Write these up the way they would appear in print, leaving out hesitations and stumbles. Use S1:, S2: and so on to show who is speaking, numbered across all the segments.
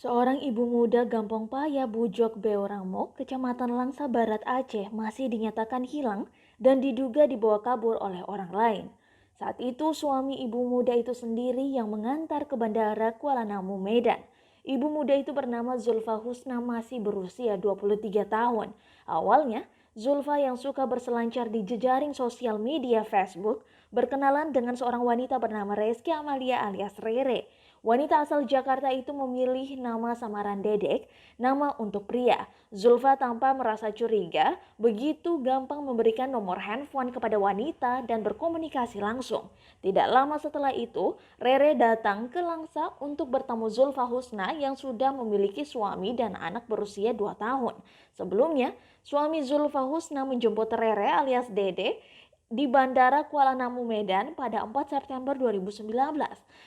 S1: Seorang ibu muda Gampong Paya Bujok Beoramo, Kecamatan Langsa Barat Aceh masih dinyatakan hilang dan diduga dibawa kabur oleh orang lain. Saat itu suami ibu muda itu sendiri yang mengantar ke Bandara Kuala Namu, Medan. Ibu muda itu bernama Zulfa Husna, masih berusia 23 tahun. Awalnya, Zulfa yang suka berselancar di jejaring sosial media Facebook berkenalan dengan seorang wanita bernama Reski Amalia alias Rere. Wanita asal Jakarta itu memilih nama samaran Dedek, nama untuk pria. Zulfa tanpa merasa curiga, begitu gampang memberikan nomor handphone kepada wanita dan berkomunikasi langsung. Tidak lama setelah itu, Rere datang ke Langsa untuk bertemu Zulfa Husna yang sudah memiliki suami dan anak berusia 2 tahun. Sebelumnya, suami Zulfa Husna menjemput Rere alias Dede di Bandara Kuala Namu, Medan pada 4 September 2019.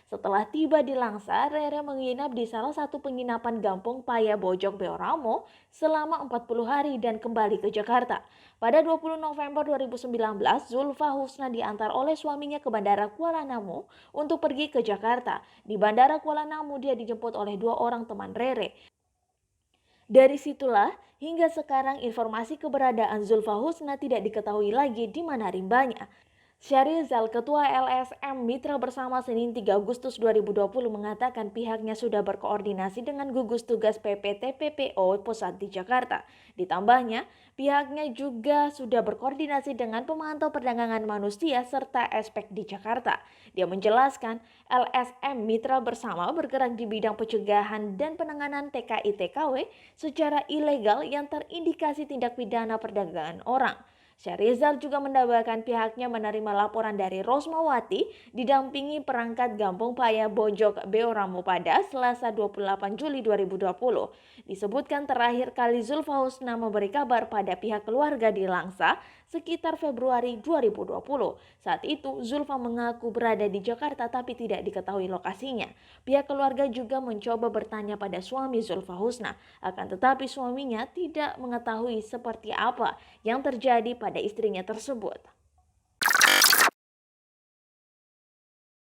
S1: Setelah tiba di Langsa, Rere menginap di salah satu penginapan Gampong Paya Bojok Beoramo selama 40 hari dan kembali ke Jakarta. Pada 20 November 2019, Zulfa Husna diantar oleh suaminya ke Bandara Kuala Namu untuk pergi ke Jakarta. Di Bandara Kuala Namu, dia dijemput oleh 2 orang teman Rere. Dari situlah, hingga sekarang informasi keberadaan Zulfa Husna tidak diketahui lagi di mana rimbanya. Syahrizal, Ketua LSM Mitra Bersama Senin 3 Agustus 2020 mengatakan pihaknya sudah berkoordinasi dengan gugus tugas PPTPPO Pusat di Jakarta. Ditambahnya, pihaknya juga sudah berkoordinasi dengan pemantau perdagangan manusia serta aspek di Jakarta. Dia menjelaskan, LSM Mitra Bersama bergerak di bidang pencegahan dan penanganan TKI-TKW secara ilegal yang terindikasi tindak pidana perdagangan orang. Syahrizal juga menambahkan pihaknya menerima laporan dari Rosmawati didampingi perangkat Gampong Paya Bojok Beoramo pada Selasa 28 Juli 2020. Disebutkan terakhir kali Zulfa Husna memberi kabar pada pihak keluarga di Langsa sekitar Februari 2020. Saat itu Zulfa mengaku berada di Jakarta tapi tidak diketahui lokasinya. Pihak keluarga juga mencoba bertanya pada suami Zulfa Husna, akan tetapi suaminya tidak mengetahui seperti apa yang terjadi pada istrinya tersebut.